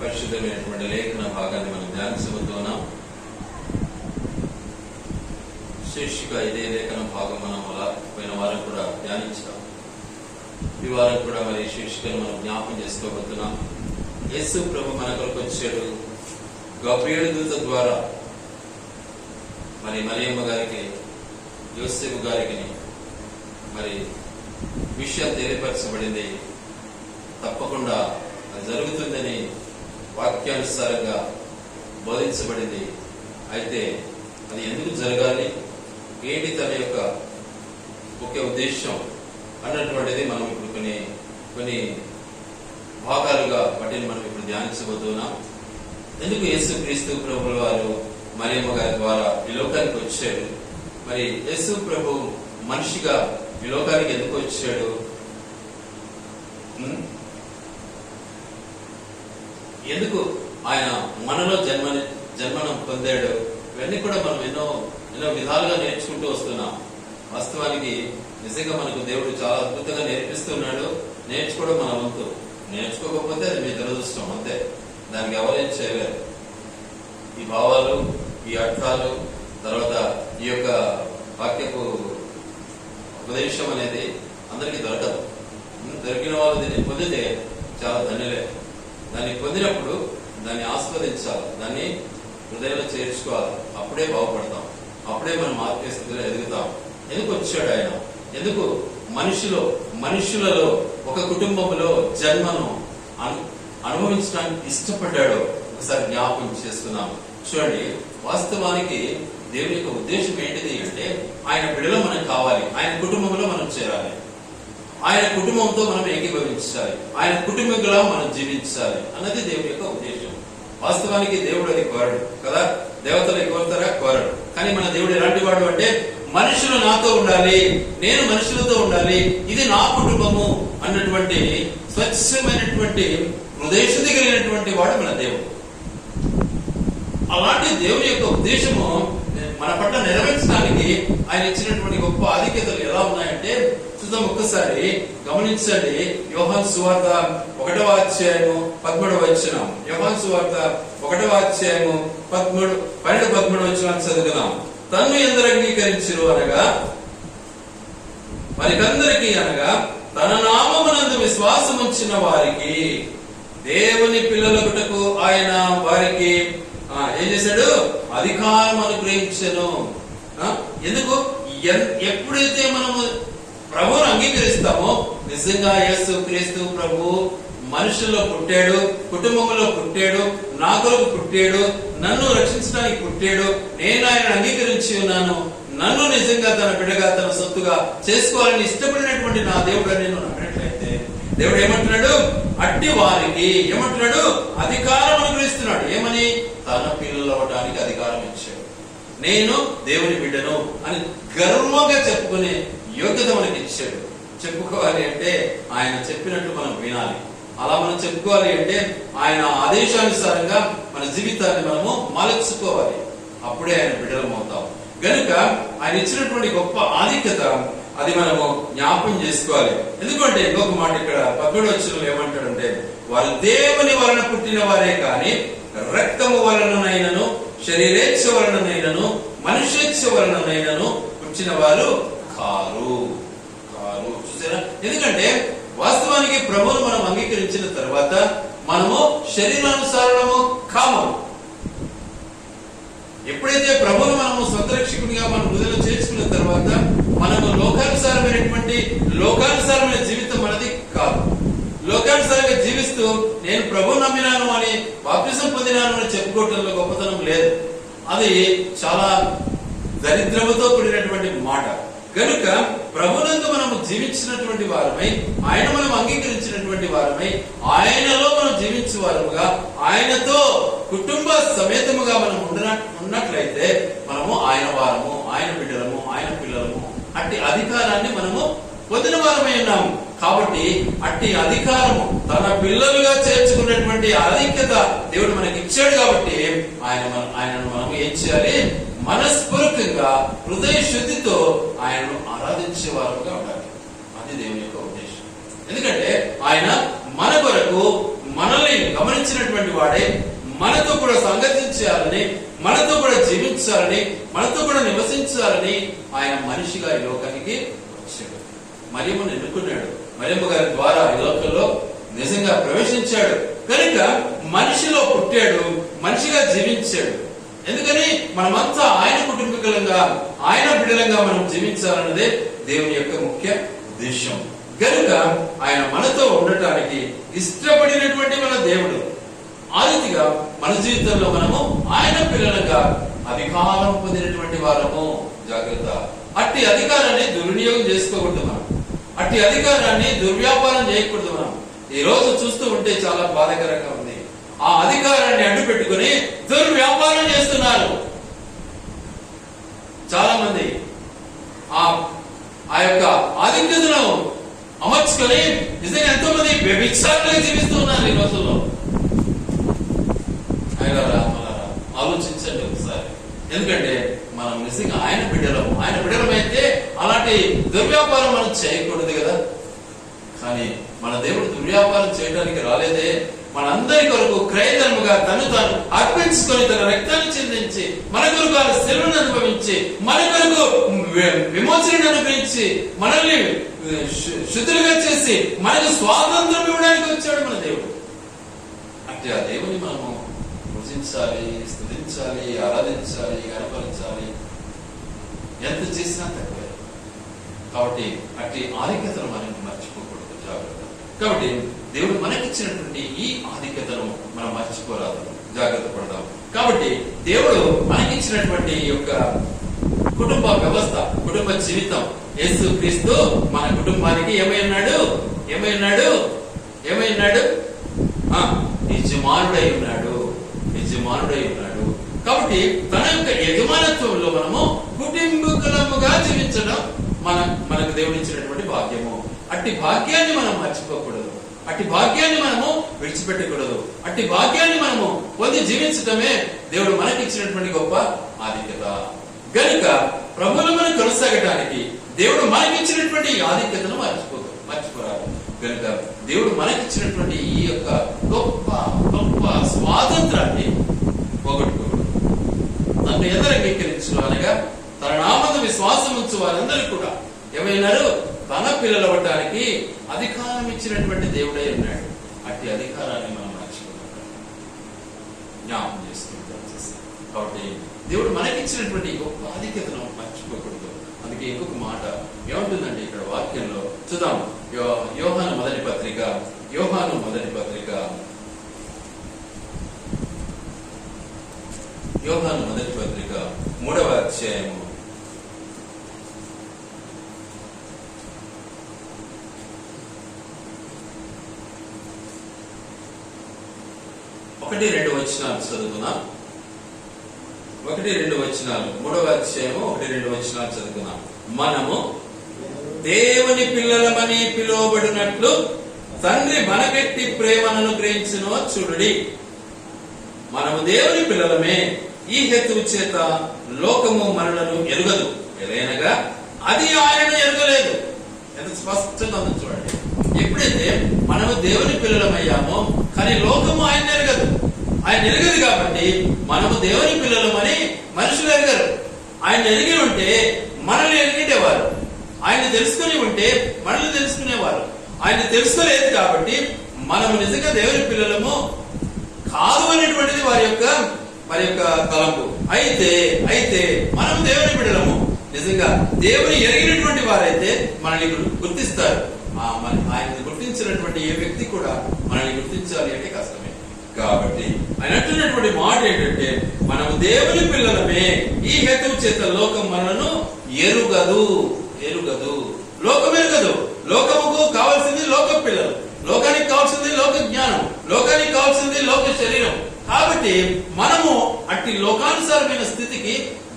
పరిశుద్ధమైనటువంటి లేఖన భాగాన్ని మనం ధ్యానించబోతున్నాం. శీర్షిక ఇదే లేఖన భాగం మనం పోయిన వారం కూడా ధ్యానించాం. ఈ వారం కూడా మరి శీర్షికను మనం జ్ఞాపకం చేసుకోబోతున్నాం. యేసు ప్రభు మన కొరకు వచ్చాడు. గబ్రియేలు దూత ద్వారా మరి మరియమ్మ గారికి, యోసేపు గారికి మరి విషయం తెలియపరచబడింది. తప్పకుండా అది జరుగుతుందని వాక్యానుసారంగా బోధించబడింది. అయితే అది ఎందుకు జరగాలి, ఏంటి తన యొక్క ముఖ్య ఉద్దేశం అన్నటువంటిది మనం ఇప్పుడు కొన్ని భాగాలుగా వాటిని మనం ఇప్పుడు ధ్యానించబోతున్నాం. ఎందుకు యేసు క్రీస్తు ప్రభుల వారు మరియమ్మ గారి ద్వారా ఈ లోకానికి వచ్చాడు? మరి యేసు ప్రభు మనిషిగా ఈ లోకానికి ఎందుకు వచ్చాడు? ఎందుకు ఆయన మనలో జన్మను పొందాడు? ఇవన్నీ కూడా మనం ఎన్నో విధాలుగా నేర్చుకుంటూ వస్తున్నాం. వాస్తవానికి నిజంగా మనకు దేవుడు చాలా అద్భుతంగా నేర్పిస్తున్నాడు. నేర్చుకోవడం మన వంతు. నేర్చుకోకపోతే అది మీ దురదృష్టం, అంతే. దానికి ఎవరేం చేయలేరు. ఈ భావాలు, ఈ అర్థాలు, తర్వాత ఈ యొక్క వాక్యపు ఉపదేశం అనేది అందరికీ దొరకదు. దొరికిన వాళ్ళు దీన్ని పొందితే చాలా ధన్యులే. దాన్ని పొందినప్పుడు దాన్ని ఆస్వాదించాలి, దాన్ని హృదయంలో చేర్చుకోవాలి. అప్పుడే బాగుపడతాం, అప్పుడే మనం ఆత్మీయ స్థితిలో ఎదుగుతాం. ఎందుకు వచ్చాడు ఆయన? ఎందుకు మనుషులలో ఒక కుటుంబంలో జన్మను అనుభవించడానికి ఇష్టపడ్డాడో ఒకసారి జ్ఞాపకం చేస్తున్నాం. చూడండి, వాస్తవానికి దేవుని యొక్క ఉద్దేశం ఏంటిది అంటే, ఆయన బిడ్డలో మనకు కావాలి, ఆయన కుటుంబంలో మనం చేరాలి, ఆయన కుటుంబంతో మనం ఏకీభవించాలి, ఆయన కుటుంబంలో మనం జీవించాలి అన్నది దేవుని యొక్క ఉద్దేశం. వాస్తవానికి దేవుడు అది కోరడు కదా. దేవతలు కోరుతారా? కోరడు. కానీ మన దేవుడు ఎలాంటి వాడు అంటే, మనుషులు నాతో ఉండాలి, నేను మనుషులతో ఉండాలి, ఇది నా కుటుంబము అన్నటువంటి స్వచ్ఛమైనటువంటి హృదయశుద్ధి కలిగినటువంటి వాడు మన దేవుడు. అలాంటి దేవుని యొక్క ఉద్దేశము మన పట్ల నెరవేర్చడానికి ఆయన ఇచ్చినటువంటి గొప్ప ఆధిక్యతలు ఎలా ఉన్నాయంటే చూద్దాం. ఒక్కసారి గమనించండి. యోహాను సువార్త 1వ అధ్యాయము 13వ వచనం. యోహాను సువార్త 1వ అధ్యాయము 12-13 వచనాలు చదువుదాం. తన్ను ఎందరు అంగీకరించును అనగా మరికందరికి అనగా తన నామమునందు విశ్వాసం ఉంచిన వారికి దేవుని పిల్లలకుటకు ఆయన వారికి ఏం చేశాడు? అధికారం అనుగ్రహించను. ఎందుకు? ఎప్పుడైతే మనము ప్రభువును అంగీకరిస్తామో, నిజంగా యేసు క్రీస్తు ప్రభు మనుషుల్లో పుట్టాడు, కుటుంబంలో పుట్టాడు, నా కొరకు పుట్టాడు, నన్ను రక్షించడానికి పుట్టాడు, నేను ఆయన అంగీకరించి ఉన్నాను, నన్ను నిజంగా తన బిడ్డగా, తన సొత్తుగా చేసుకోవాలని ఇష్టపడినటువంటి నా దేవుడు నేను నమ్మినట్లయితే దేవుడు ఏమంటున్నాడు? అట్టి వారికి ఏమంటున్నాడు? అధికారం అనుగ్రహిస్తున్నాడు. ఏమని? తన పిల్లలు అవ్వడానికి అధికారం ఇచ్చాడు. నేను దేవుని బిడ్డను అని గర్వంగా చెప్పుకునే యోగ్యత మనకి ఇచ్చాడు. చెప్పుకోవాలి అంటే ఆయన చెప్పినట్టు మనం వినాలి. అలా మనం చెప్పుకోవాలి అంటే ఆయన ఆదేశానుసారంగా మన జీవితాన్ని మనము మలచుకోవాలి. అప్పుడే ఆయన బిడ్డలం అవుతాం. గనుక ఆయన ఇచ్చినటువంటి గొప్ప ఆధిక్యత అది మనము జ్ఞాపకం చేసుకోవాలి. ఎందుకంటే ఇంకొక మాట ఇక్కడ 17వ వచనంలో ఏమంటాడంటే, వారు దేవుని వలన పుట్టిన వారే కానీ రక్తము వలననైనను, శరీరేచ్ఛ వలననైనను, మనుష్యేచ్ఛ వలననైనను పుట్టిన వారు కారు. చూసారా? ఎందుకంటే వాస్తవానికి ప్రభువును మనం అంగీకరించిన తర్వాత మనము శరీరానుసారము కాము. ఎప్పుడైతే ప్రభువును మనము సొంత రక్షకునిగా మన హృదయంలో చేర్చుకున్న తర్వాత మనము లోకానుసారమైన జీవితం మనది కాదు. లోకానుసారంగా జీవిస్తూ నేను ప్రభువు నమ్మినాను అని, బాప్తిసం పొందినాను అని చెప్పుకోవటంలో గొప్పతనం లేదు. అది చాలా దరిద్రముతో కూడినటువంటి మాట. కనుక ప్రభునందు మనము జీవించినటువంటి వారమై, ఆయన మనం అంగీకరించినటువంటి వారమై, ఆయనలో మనం జీవించే వారముగా, ఆయనతో కుటుంబ సమేతముగా మనం ఉన్నట్లయితే మనము ఆయన వారము, ఆయన బిడ్డలము, ఆయన పిల్లలము. అట్టి అధికారాన్ని మనము పొందిన వారమై ఉన్నాము. కాబట్టి అట్టి అధికారము తన పిల్లలుగా చేర్చుకున్నటువంటి ఆధిక్యత దేవుడు మనకి ఇచ్చాడు. కాబట్టి ఆయనను మనము ఏం చేయాలి? మనస్ఫూర్తిగా హృదయ శుద్ధితో ఆయనను ఆరాధించే వారుగా ఉండాలి. అది దేవుని యొక్క ఉద్దేశం. ఎందుకంటే ఆయన మన కొరకు మనల్ని గమనించినటువంటి వాడే మనతో కూడా సంగతించాలని, మనతో కూడా జీవించాలని, మనతో కూడా నివసించాలని ఆయన మనిషిగా ఈ లోకానికి వచ్చాడు. మరియమ్మను ఎన్నుకున్నాడు. మరియమ్మ గారి ద్వారా ఈ లోకంలో నిజంగా ప్రవేశించాడు కనుక మనిషిలో పుట్టాడు, మనిషిగా జీవించాడు. ఎందుకని మనమంతా ఆయన కుటుంబీకులంగా, ఆయన బిడ్డలంగా మనం జీవించాలన్నదే దేవుని యొక్క ముఖ్య ఉద్దేశం. కనుక ఆయన మనతో ఉండటానికి ఇష్టపడినటువంటి మన దేవుడు. ఆ రీతిగా మన జీవితంలో మనము ఆయన పిల్లలుగా అధికారం పొందినటువంటి వారము. జాగ్రత్త, అట్టి అధికారాన్ని దుర్వినియోగం చేసుకోకూడదు. మనం అట్టి అధికారాన్ని దుర్వ్యాపారం చేయకూడదు. మనం ఈ రోజు చూస్తూ ఉంటే చాలా బాధాకరంగా ఉంది. ఆ అధికారాన్ని అడ్డు పెట్టుకుని దుర్వ్యాపారం చేస్తున్నారు చాలా మంది. ఆ యొక్క ఆధిక్యతను అమర్చుకొని నిజంగా ఎంతో మంది వ్యభిచారులుగా జీవిస్తున్నారు ఈ రోజుల్లో. ఆలోచించండి ఒకసారి. ఎందుకంటే మనం నిజంగా ఆయన బిడ్డలమైతే అలాంటి దుర్వ్యాపారం మనం చేయకూడదు కదా. కానీ మన దేవుడు దుర్వ్యాపారం చేయడానికి రాలేదే. మనందరి కొరకు క్రయధనముగా తను తాను అర్పించుకొని తన రక్తాన్ని చెందించి మన కొరకు ఆయన శిలువను అనుభవించి మన కొరకు విమోచనను అనుభవించి మనల్ని శుద్ధులుగా చేసి మనకు స్వాతంత్రం ఇవ్వడానికి వచ్చాడు మన దేవుడు. అంటే ఆ దేవుని మనము పూజించాలి, స్తుతించాలి, ఆరాధించాలి, గణపరించాలి. ఎంత చేసినా తక్కువే. కాబట్టి అట్టి ఆధిక్యతను మనం మర్చిపోకూడదు. జాగ్రత్త. కాబట్టి దేవుడు మనకిచ్చినటువంటి ఈ ఆధిక్యతను మనం మర్చిపోరాదు. జాగ్రత్త పడదాం. కాబట్టి దేవుడు మనకిచ్చినటువంటి ఈ యొక్క కుటుంబ వ్యవస్థ, కుటుంబ జీవితం, యేసు క్రీస్తు మన కుటుంబానికి ఏమై ఉన్నాడు? యజమానుడై ఉన్నాడు. కాబట్టి తన యొక్క యజమానత్వంలో మనము కుటుంబకులముగా జీవించడం మనకు దేవుడు ఇచ్చినటువంటి భాగ్యము. అట్టి భాగ్యాన్ని మనం మర్చిపోకూడదు. అట్టి భాగ్యాన్ని మనము విడిచిపెట్టకూడదు. అట్టి భాగ్యాన్ని మనము పొంది జీవించటమే దేవుడు మనకి ఇచ్చినటువంటి గొప్ప ఆధిక్యత. గనుక ప్రభువులో మనం కొనసాగడానికి దేవుడు మనకిచ్చినటువంటి ఆధిక్యతను మర్చిపోరాదు. కనుక దేవుడు మనకిచ్చినటువంటి ఈ యొక్క గొప్ప గొప్ప స్వాతంత్రాన్ని పోగొట్టుకోకూడదు. నన్ను ఎందరు అంగీకరించు అనగా తన నామమున విశ్వాసం ఉంచు వారందరూ కూడా ఏమైనారు? తన పిల్లలు అవ్వడానికి అధికారం ఇచ్చినటువంటి దేవుడై ఉన్నాడు. అట్టి అధికారాన్ని మనం మర్చిపోతాం, జ్ఞాపకం చేసుకుంటాం. కాబట్టి దేవుడు మనకిచ్చినటువంటి గొప్ప ఆధిక్యతను మర్చిపోకూడదు. అందుకే ఇంకొక మాట ఏముంటుందంటే ఇక్కడ వాక్యంలో చూద్దాం. యోహాను మొదటి పత్రిక 3వ అధ్యాయము 1-2 వచనాలు చదువుకున్నాం. 1-2 వచనాలు 3వ అధ్యాయము 1-2 వచనాలు చదువుకున్నాం. మనము దేవుని పిల్లలమని పిలువబడినట్లు తండ్రి మనకెట్టి ప్రేమను అనుగ్రహించునో చూడుడి. మనము దేవుని పిల్లలమే, ఈ హేతువు చేత లోకము మనలను ఎరుగదు, ఎలైనగా అది ఆయనను ఎరగలేదు. ఎంత స్పష్టంగా ఉంది చూడండి. ఎప్పుడైతే మనము దేవుని పిల్లలమయ్యామో కానీ లోకము ఆయన ఎరగదు. ఆయన ఎరగదు కాబట్టి మనము దేవుని పిల్లలమని మనుషులు ఎరగరు. ఆయన ఎరిగి ఉంటే మనల్ని ఎరిగిటేవారు. ఆయన తెలుసుకుని ఉంటే మనల్ని తెలుసుకునేవారు. ఆయన తెలుసుకోలేదు కాబట్టి మనము నిజంగా దేవుని పిల్లలము కాదు అనేటువంటిది వారి యొక్క తలంపు. అయితే మనం దేవుని బిడ్డలము, నిజంగా దేవుని ఎరిగినటువంటి వారైతే మనల్ని గుర్తిస్తారు. ఆయన గుర్తించినటువంటి ఏ వ్యక్తి కూడా మనల్ని గుర్తించాలి అంటే కష్టమే. కాబట్టి ఆయన అంటున్నటువంటి మాట ఏంటంటే మనము దేవుని పిల్లలమే, ఈ హేతువు చేత లోకం మనను ఎరుగదు. లోకం ఎరుగదు. లోకముకు కావాల్సింది లోక పిల్లలు, లోకానికి కావాల్సింది లోక జ్ఞానం, లోకానికి కావాల్సింది లోక శరీరం. కాబట్టి మనము అట్టి లోకానుసారమైన స్థితికి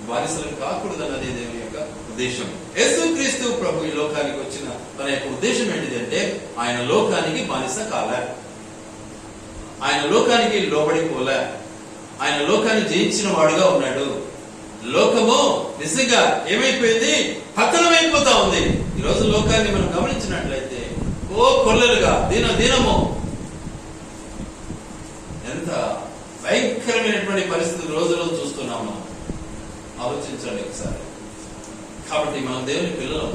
బానిసలు కాకూడదు అన్నది దేవుని యొక్క ఉద్దేశం. యేసుక్రీస్తు ప్రభు ఈ లోకానికి వచ్చిన తన యొక్క ఉద్దేశం ఏంటిదంటే ఆయన లోకానికి బానిస కాలే, ఆయన లోకానికి లోబడిపోలే, ఆయన లోకాన్ని జయించిన వాడుగా ఉన్నాడు. లోకము నిజంగా ఏమైపోయింది? పతనమైపోతా ఉంది. ఈ రోజు లోకాన్ని మనం గమనించినట్లయితే కొల్లలుగా దినము ఎంత భయంకరమైనటువంటి పరిస్థితి రోజులో చూస్తున్నాం మనం. ఆలోచించండి ఒకసారి. కాబట్టి మనం దేవుని పిల్లలు,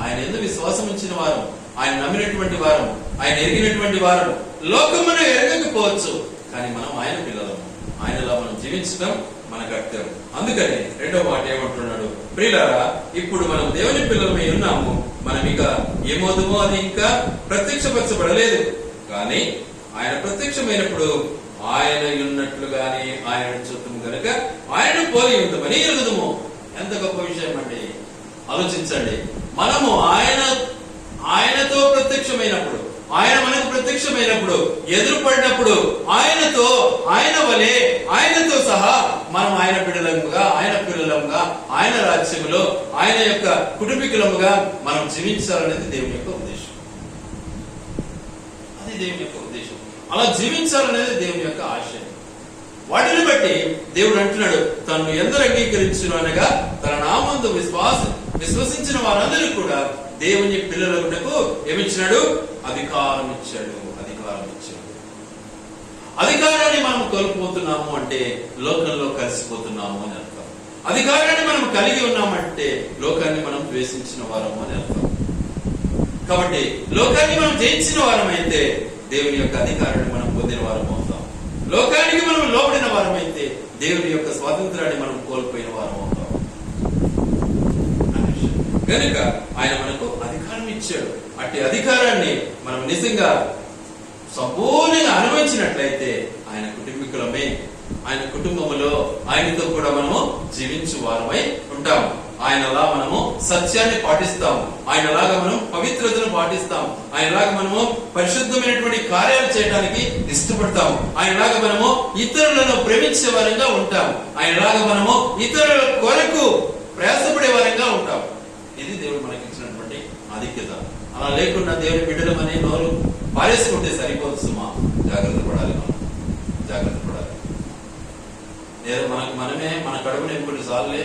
ఆయన ఎందుకు విశ్వాసం ఉంచిన వారు, ఆయన నమ్మినటువంటి వారు, ఆయన ఎరిగినటువంటి వారు. లోకమును ఎరగకపోవచ్చు, కానీ మనం ఆయన పిల్లలము. ఆయనలా మనం జీవించడం మన కర్తవ్యం. అందుకని రెండో మాట ఏమంటున్నాడు? ప్రియులారా, ఇప్పుడు మనం దేవుని పిల్లలమై ఉన్నాము. మనం ఇక ఏమవుతామో అది ఇంకా ప్రత్యక్షపరచబడలేదు, కానీ ఆయన ప్రత్యక్షమైనప్పుడు ఆయన ఉన్నట్లుగానే ఆయన చూద్దాము గనుక ఆయన పోలి ఉందామని ఎరుగుదము. ఎంత గొప్ప విషయం అండి. ఆలోచించండి. మనము ఆయనతో ప్రత్యక్షమైనప్పుడు, ఆయన మనకు ప్రత్యక్షమైనప్పుడు, ఎదురుపడినప్పుడు ఆయనతో, ఆయన వలె, ఆయనతో సహా మనం ఆయన బిడ్డలముగా, ఆయన పిల్లలముగా, ఆయన రాజ్యములో, ఆయన యొక్క కుటుంబీకులముగా మనం జీవించాలనేది దేవుని యొక్క ఉద్దేశం. అది దేవుని యొక్క ఉద్దేశం. అలా జీవించాలనేది దేవుని యొక్క ఆశయం. వాటిని బట్టి దేవుడు అంటున్నాడు, తను ఎందరు అంగీకరించును అనగా తన నామందు విశ్వసించిన వారందరూ కూడా దేవుని పిల్లలకు ఏమిచ్చినాడు? అధికారం ఇచ్చాడు. అధికారాన్ని మనం కోల్పోతున్నాము అంటే లోకంలో కలిసిపోతున్నాము అని అర్థం. అధికారాన్ని మనం కలిగి ఉన్నామంటే లోకాన్ని మనం ద్వేషించిన వారము అని అర్థం. కాబట్టి లోకాన్ని మనం జయించిన వారమైతే దేవుని యొక్క అధికారాన్ని మనం పొందిన వారం అవుతాం. లోకానికి మనం లోబడిన వారమైతే దేవుని యొక్క స్వాతంత్రాన్ని మనం కోల్పోయిన వారం అవుతాం. కనుక ఆయన మనకు అధికారం ఇచ్చాడు. అట్టి అధికారాన్ని మనం నిజంగా సంపూర్ణంగా అనుభవించినట్లయితే ఆయన కుటుంబీకులమే, ఆయన కుటుంబములో ఆయనతో కూడా మనము జీవించు వారమై ఉంటాము. ఆయనలా మనము సత్యాన్ని పాటిస్తాము, ఆయనలాగా మనం పవిత్రతను పాటిస్తాము, ఆయనలాగా మనము పరిశుద్ధమైనటువంటి కార్యాలు చేయడానికి ఇష్టపడతాము, ఆయనలాగా మనము ఇతరులను ప్రేమించే వారంగా ఉంటాము, ఆయనలాగా మనము ఇతరుల కొరకు ప్రయాసపడే వారంగా ఉంటాము. ఇది దేవుడు మనకి ఇచ్చినటువంటి ఆధిక్యత. అలా లేకుండా దేవుని బిడ్డలు అనే నోరు పారేసుకుంటే సరిపోదు సుమా. జాగ్రత్త పడాలి. లేదా మనమే మన కడుపు నింపుకుంటే సార్లే,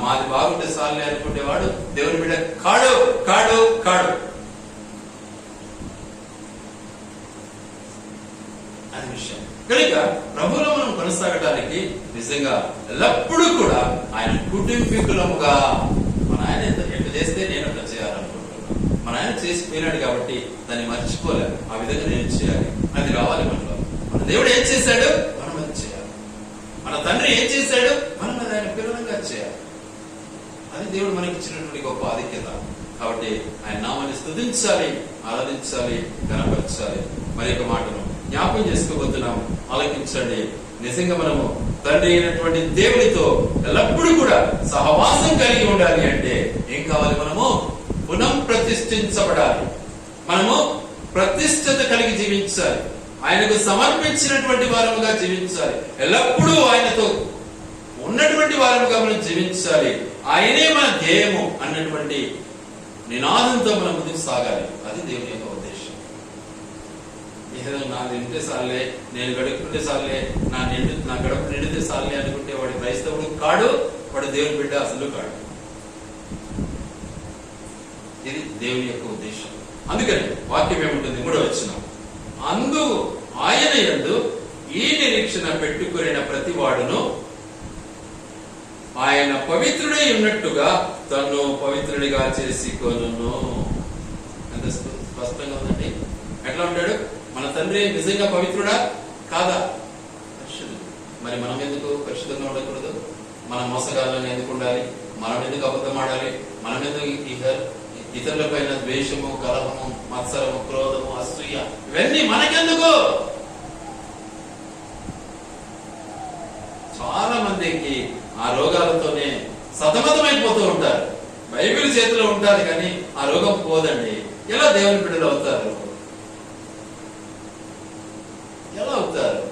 మాది బాగుంటే సార్లే అనుకుంటేవాడు దేవుని బిడ్డ కాడు కాడు కాడు అనే విషయం. కనుక ప్రభువులో మనం కొనసాగడానికి నిజంగా ఎల్లప్పుడూ కూడా ఆయన కుటుంబీకులముగా, మన ఆయన ఎంత చేస్తే నేను అట్లా చేయాలనుకుంటున్నాను. మన ఆయన చేసిపోయినాడు కాబట్టి దాన్ని మర్చిపోలేదు. ఆ విధంగా నేను చేయాలి, అది రావాలి మనలో. మన దేవుడు ఏం చేశాడు, మనం అది చేయాలి. మన తండ్రి ఏం చేశాడు, మనం అది ఆయన పిల్లలంగా చేయాలి. అది దేవుడు మనకి ఇచ్చినటువంటి గొప్ప ఆధిక్యత. కాబట్టి ఆయన నామాన్ని స్తుతించాలి, ఆరాధించాలి, కనపరచాలి. మరి ఒక మాటను జ్ఞాపకం చేసుకోబోతున్నాము, ఆలోచించండి. నిజంగా మనము తండ్రి అయినటువంటి దేవునితో ఎల్లప్పుడూ కూడా సహవాసం కలిగి ఉండాలి అంటే ఏం కావాలి? మనము పునః ప్రతిష్ఠించబడాలి. మనము ప్రతిష్టత కలిగి జీవించాలి. ఆయనకు సమర్పించినటువంటి వారముగా జీవించాలి. ఎల్లప్పుడూ ఆయనతో ఉన్నటువంటి వారముగా మనం జీవించాలి. ఆయనే మన ధ్యేయము అన్నటువంటి నినాదంతో మనం ముందుకు సాగాలి. అది దేవుని యొక్క ఉద్దేశం. ఏదో నాది నింటే సార్లే, నేను గడుపుకుంటే సార్లే, నా గడుపు నిండితే సార్లే అనుకుంటే వాడి క్రైస్తవుడు కాడు, వాడు దేవుని బిడ్డ అసలు కాడు. ఇది దేవుని యొక్క ఉద్దేశం. అందుకని వాక్యం ఏముంటుంది? 3వ వచనం, అందు ఆయన యందు ఈ నిరీక్షణ పెట్టుకున్న ప్రతి వాడును ఆయన పవిత్రుడై ఉన్నట్టుగా తను పవిత్రుడిగా చేసుకొనును. ఎంత స్పష్టంగా ఉందండి. ఎట్లా ఉంటాడు? మన తండ్రి నిజంగా పవిత్రుడా కాదా? పరిశుద్ధుడు. మరి మనం ఎందుకు పరిశుద్ధంగా ఉండకూడదు? మనం మోసగాళ్ళని ఎందుకు ఉండాలి? మనం ఎందుకు అబద్ధం ఆడాలి? మనం ఎందుకు ఇతరుల పైన ద్వేషము, కలహము, మత్సరము, క్రోధము, అసూయ ఇవన్నీ మనకెందుకు? చాలా మందికి ఆ రోగాలతోనే సతమతమైపోతూ ఉంటారు. బైబిల్ చేతిలో ఉంటారు కానీ ఆ రోగం పోదండి. ఎలా దేవుని బిడ్డలు అవుతారు? ఎలా అవుతారు?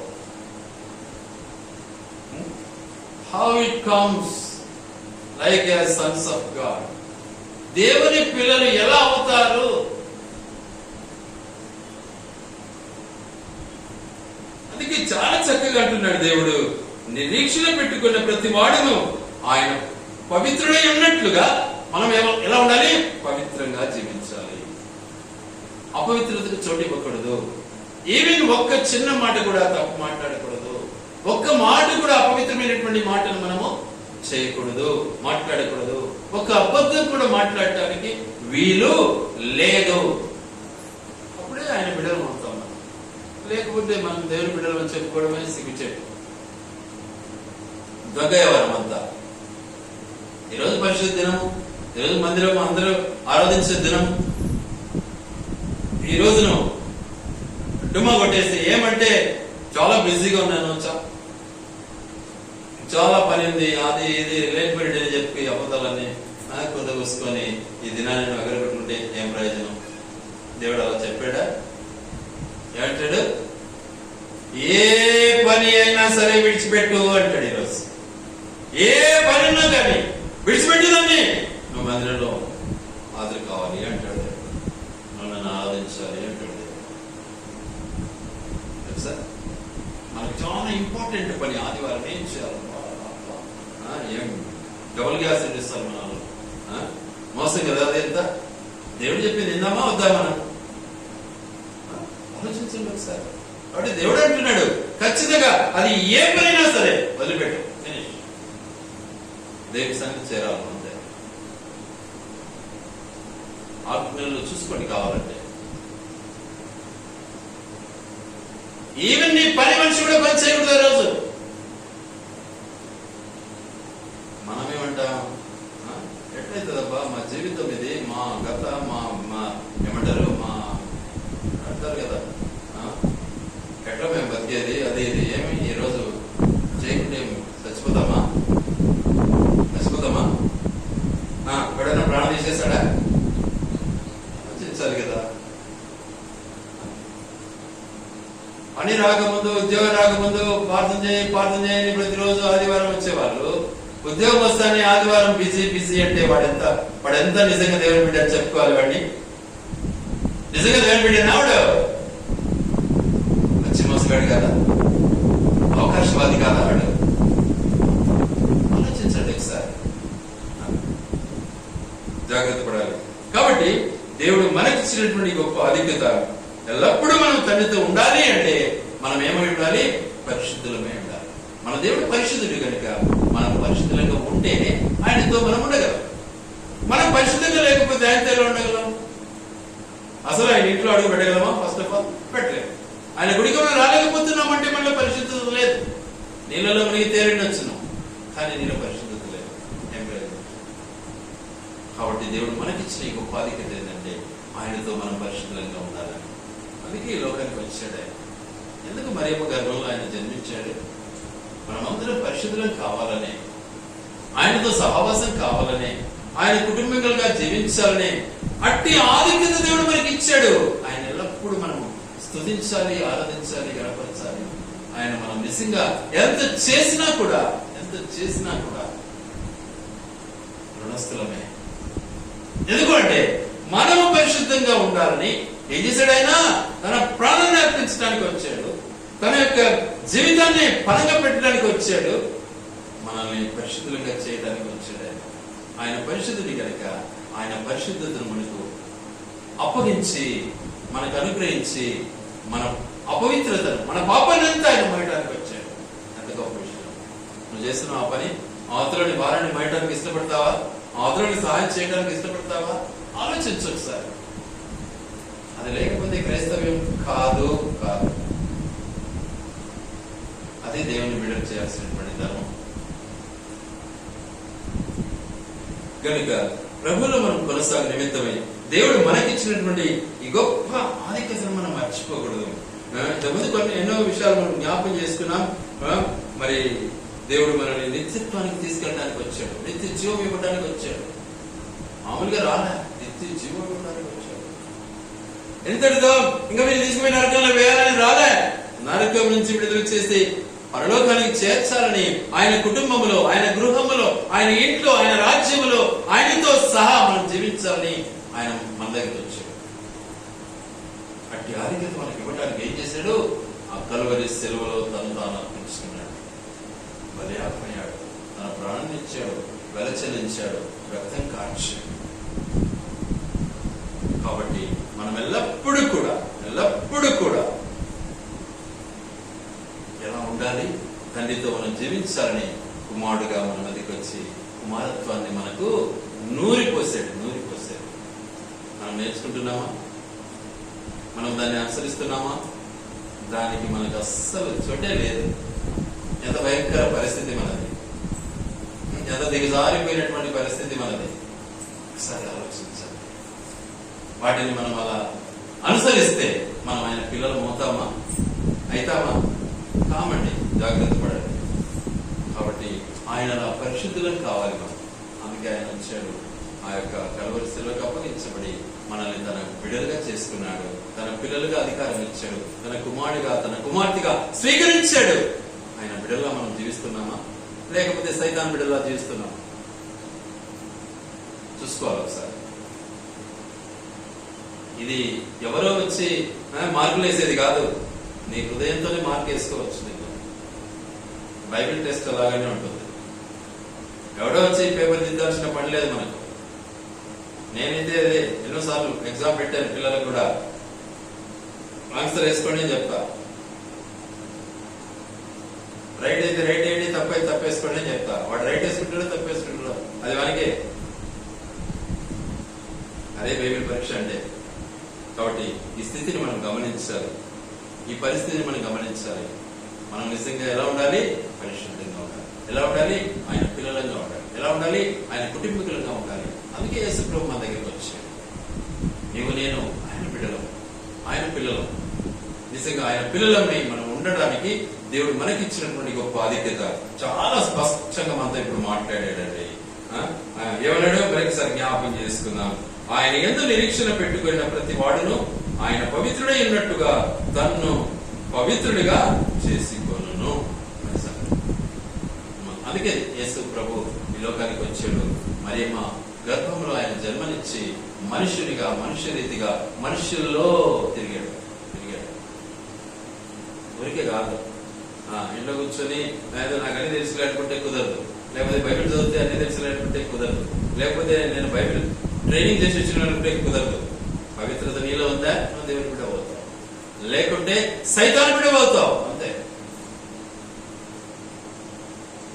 How it comes like as sons of God. దేవుని పిల్లలు ఎలా అవుతారు? అందుకే చాలా చక్కగా అంటున్నాడు దేవుడు, నిరీక్షణ పెట్టుకున్న ప్రతి వాడును ఆయన పవిత్రుడై ఉన్నట్లుగా మనం ఎలా ఉండాలి? పవిత్రంగా జీవించాలి. అపవిత్రతకు చోటు ఇవ్వకూడదు. ఈవెన్ ఒక్క చిన్న మాట కూడా తప్పు మాట్లాడకూడదు. ఒక్క మాట కూడా అపవిత్రమైనటువంటి మాటను మనము చేయకూడదు, మాట్లాడకూడదు. ఒక అబద్ధం కూడా మాట్లాడటానికి వీలు లేదు. అప్పుడే ఆయన బిడ్డలు అవుతాం మనం. లేకపోతే మనం దేవుని బిడ్డలు అని చెప్పుకోవడమే సిగ్గుచేటు. దొంగయవారం అంతా. ఈరోజు పరిశుద్ధ దినం, ఈరోజు మందిరం అందరూ ఆరాధించే దినం. ఈ రోజును డుమ్మా కొట్టేసి ఏమంటే చాలా బిజీగా ఉన్నాను, చాలా పని ఉంది, అది ఇది లేట్ పీరియడ్ అని చెప్పి అబద్ధాలన్నీ కొంత కూసుకొని ఈ దినాన్ని ఎగరగొట్టుకుంటే ఏం ప్రయోజనం? దేవుడు అలా చెప్పాడా? ఏమంటాడు? ఏ పని అయినా సరే విడిచిపెట్టు అంటాడు. ఈరోజు ఏ పని ఉన్నా కానీ విడిచిపెట్టేదాన్ని నువ్వు మందిరంలో హాజరు కావాలి అంటాడు. నువ్వు నన్ను ఆరాధించాలి అంటాడు. తెలుసా, మనకు చాలా ఇంపార్టెంట్ పని ఆదివారం ఏం చేయాలి? ఏం డబుల్ గ్యాస్ ఇస్తారు మనలో, మోసం కదా. అది ఎంత దేవుడు చెప్పింది విందామా వద్దా? మనం ఆలోచించండి ఒకసారి. కాబట్టి దేవుడు అంటున్నాడు ఖచ్చితంగా అది ఏ పనైనా సరే వదిలిపెట్టు, దేవుడి సంగతి చేరాలి. అంతే. ఆజ్ఞలు చూసుకోండి కావాలంటే. ఈవెన్ నీ పని మనిషి కూడా పని చేయకూడదు. రోజు మనమేమంటాం? ఎట్లయితుందబ్బా మా జీవితం ఇది, మా గత మా ఏమంటారు, మా అంటారు కదా, ఎట్లా మేము బతికేది, అది ఇది. ఏమి ఈ రోజు చేయకుంటే చచ్చిపోతామా? ఎక్కడైనా ప్రాణం తీసేశాడా? ఆలోచించాలి కదా. పని రాకముందు, ఉద్యోగం రాకముందు ప్రార్థన చేయని ప్రతిరోజు ఆదివారం వచ్చేవాళ్ళు. ఉద్యోగం వస్తానే ఆదివారం బిజీ అంటే వాడెంత నిజంగా దేవుని బిడ్డ అని చెప్పుకోవాలి. వాడిని నిజంగా దేవుని బిడ్డ వాడు మంచి మోసగాడు కాదా? అవకాశవాది కాదా వాడు? ఆలోచించండి ఒకసారి. జాగ్రత్త పడాలి. కాబట్టి దేవుడు మనకిచ్చినటువంటి గొప్ప అధిక్యత. ఎల్లప్పుడూ మనం తండ్రితో ఉండాలి అంటే మనం ఏమై ఉండాలి? పరిశుద్ధులమే ఉండాలి. మన దేవుడు పరిశుద్ధుడు కనుక మనం పరిశుద్ధంగా ఉంటేనే ఆయనతో మనం ఉండగలం. మనం పరిశుద్ధంగా లేకపోతే ఆయనతో ఎలా ఉండగలం? అసలు ఆయన ఇంట్లో అడుగు పెట్టగలమా? ఫస్ట్ ఆఫ్ ఆల్ పెట్టలేము. ఆయన గుడికి మనం రాలేకపోతున్నామంటే మనలో పరిశుద్ధత లేదు. నీళ్ళలో మనకి తేలినొచ్చున్నాం, కానీ నీళ్ళ పరిశుద్ధత లేదు. ఏం లేదు. కాబట్టి దేవుడు మనకిచ్చిన ఈ గొప్ప ఆధిక్యత ఏంటంటే ఆయనతో మనం పరిశుద్ధంగా ఉండాలని. అందుకే ఈ లోకానికి వచ్చాడు ఆయన. ఎందుకు మరియమ్మ గర్భంలో ఆయన జన్మించాడు? మనమందరం పరిశుద్ధులం కావాలనే, ఆయనతో సహవాసం కావాలనే, ఆయన కుటుంబీకులుగా జీవించాలనే అట్టి ఆధిక్యత దేవుడు మనకి ఇచ్చాడు. ఆయన ఎల్లప్పుడూ మనము స్తుతించాలి, ఆరాధించాలి, గణపరచాలి. ఆయన మనం నిజంగా ఎంత చేసినా కూడా రుణస్థులమే. ఎందుకంటే మనము పరిశుద్ధంగా ఉండాలని ఏం చేశాడు? ఆయన తన ప్రాణాన్ని అర్పించడానికి వచ్చాడు. తన యొక్క జీవితాన్ని పరంగా పెట్టడానికి వచ్చాడు. మనల్ని పరిశుద్ధులుగా చేయడానికి వచ్చాడు. ఆయన పరిశుద్ధుడి కనుక ఆయన పరిశుద్ధతను మనకు అప్పగించి, మనకు అనుగ్రహించి, మన అపవిత్రతను, మన పాపాన్ని అంతా ఆయన మోయడానికి వచ్చాడు. ఎంత గొప్ప విషయం. నువ్వు చేస్తున్న ఆ పని, అవతలని భారాన్ని మోయడానికి ఇష్టపడతావా? అవతలని సహాయం చేయడానికి ఇష్టపడతావా? ఆలోచించు ఒకసారి. అది లేకపోతే క్రైస్తవ్యం కాదు. అదే దేవుని బిడ్డలు చేయాల్సినటువంటి ధర్మం. కనుక ప్రభువులో మనం కొనసాగు నిమిత్తమై దేవుడు మనకిచ్చినటువంటి ఈ గొప్ప ఆధిక్యతను మనం మర్చిపోకూడదు. ఇంతకుముందు ఎన్నో విషయాలు మనం జ్ఞాపకం చేసుకున్నాం. మరి దేవుడు మనల్ని నిత్యత్వానికి తీసుకెళ్ళడానికి వచ్చాడు, నిత్య జీవం ఇవ్వడానికి వచ్చాడు. మామూలుగా రాలే, నిత్య జీవం ఇవ్వడానికి వచ్చాడు. ఎంతటిదో ఇంకా మీరు తీసుకుపోయి నరకంలో వేయాలని రాలే, నరకం నుంచి విడుదల చేసి పరలోకానికి చేర్చాలని, ఆయన కుటుంబంలో, ఆయన గృహంలో, ఆయన ఇంట్లో, ఆయన రాజ్యంలో ఆయనతో సహా మనం జీవించాలని ఆయన మన దగ్గర వచ్చాడు. అట్టి ఆధిక్యత మనకి ఇవ్వడానికి ఏం చేశాడు? ఆ కలువరి సెలవులో తను తాను అర్పించుకున్నాడు, బలియాగమయ్యాడు, తన ప్రాణాన్ని ఇచ్చాడు, వెలచెల్లించాడు, రక్తం కార్చాడు. కాబట్టి మనం ఎల్లప్పుడూ కూడా ఎలా ఉండాలి? తండ్రితో మనం జీవించాలని కుమారుడుగా మన మధ్యకి వచ్చి కుమారత్వాన్ని మనకు నూరిపోసాడు. మనం నేర్చుకుంటున్నామా? మనం దాన్ని అనుసరిస్తున్నామా? దానికి మనకు అస్సలు చోటే లేదు. ఎంత భయంకర పరిస్థితి మనది, ఎంత దిగజారిపోయినటువంటి పరిస్థితి మనది. ఒకసారి ఆలోచించాలి. వాటిని మనం అలా అనుసరిస్తే మనం ఆయన పిల్లలు అవుతామా? అయితామా? కామండి, జాగ్రత్త పడండి. కాబట్టి ఆయన పరిశుద్ధులను కావాలి మనం. అందుకే ఆయన వచ్చాడు, ఆ యొక్క కల్వరి శిలువకు అప్పగించబడి మనల్ని తన బిడ్డలుగా చేసుకున్నాడు, తన పిల్లలుగా అధికారం ఇచ్చాడు, తన కుమారుడిగా తన కుమార్తెగా స్వీకరించాడు. ఆయన బిడ్డలుగా మనం జీవిస్తున్నామా, లేకపోతే సైతాన్ బిడ్డలా జీవిస్తున్నామా? చూసుకోవాలి ఒకసారి. ఇది ఎవరో వచ్చి మార్కులు వేసేది కాదు, నీ హృదయంతోనే మార్క్ వేసుకోవచ్చు. నీకు బైబిల్ టెస్ట్ అలాగానే ఉంటుంది. ఎవడో వచ్చి పేపర్ దిద్దాల్సిన పని లేదు మనకు. నేనైతే అదే ఎన్నోసార్లు ఎగ్జామ్ పెట్టాను, పిల్లలకు కూడా ఆన్సర్ వేసుకోండి అని చెప్తా. రైట్ అయితే రైట్ వేయండి, తప్పైతే తప్పేసుకోండి అని చెప్తా. వాడు రైట్ వేసుకుంటాడో తప్పేసుకుంటాడో అది వానికే. అదే బైబిల్ పరీక్ష అంటే. కాబట్టి ఈ స్థితిని మనం గమనించాలి, ఈ పరిస్థితిని మనం గమనించాలి. మనం నిజంగా ఎలా ఉండాలి? పరిశుద్ధంగా ఉండాలి. ఎలా ఉండాలి? ఆయన పిల్లలంగా ఉండాలి. ఎలా ఉండాలి? ఆయన కుటుంబీకులంగా ఉండాలి. అందుకే యేసు ప్రభు మన దగ్గరికి వచ్చాడు. నీవు నేను ఆయన పిల్లలు. నిజంగా ఆయన పిల్లలని మనం ఉండడానికి దేవుడు మనకిచ్చినటువంటి గొప్ప ఆధిక్యత చాలా స్పష్టంగా మనతో ఇప్పుడు మాట్లాడాడండి. ఏమన్నాడో మరొకసారి జ్ఞాపకం చేసుకుందాం. ఆయన యందు నిరీక్షణ పెట్టుకున్న ప్రతి వాడును ఆయన పవిత్రుడై ఉన్నట్టుగా తన్ను పవిత్రుడిగా చేసుకొనును. అందుకే యేసు ప్రభు ఈ లోకానికి వచ్చాడు. మరియమ్మ గర్భంలో ఆయన జన్మనిచ్చి మనుషునిగా, మనుష్య రీతిగా మనుషుల్లో తిరిగాడు. ఊరికే కాదు ఇంట్లో కూర్చొని నాకు అన్ని తెలుసులేకుంటే కుదరదు, లేకపోతే బైబిల్ చదివితే అన్ని తెలుసులేకుంటే కుదరదు, లేకపోతే నేను బైబిల్ ట్రైనింగ్ చేసి వచ్చిన కుదరదు. పవిత్రత నీలో ఉందా, నువ్వు దేవుని బిడ్డ అవుతావు. లేకుంటే సైతాను బిడ్డ అవుతావు, అంతే.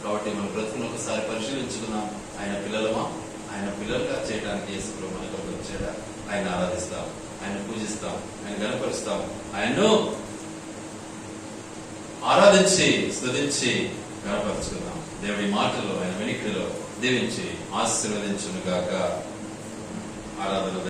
కాబట్టి మన బ్రతుకును ఒకసారి పరిశీలించుకున్నాం. ఆయన పిల్లలమా? ఆయన పిల్లలుగా చేయడానికి యేసు ప్రభు మనకు వచ్చాడా? ఆయన ఆరాధిస్తాం, ఆయన పూజిస్తాం, ఆయన గణపరుస్తాం, ఆయన్ను ఆరాధించి స్తుతించి గణపరుచుకుందాం. దేవుడి మాటల్లో, ఆయన వెనుకలో దీవించి ఆశీర్వదించును గాక. ఆరాధన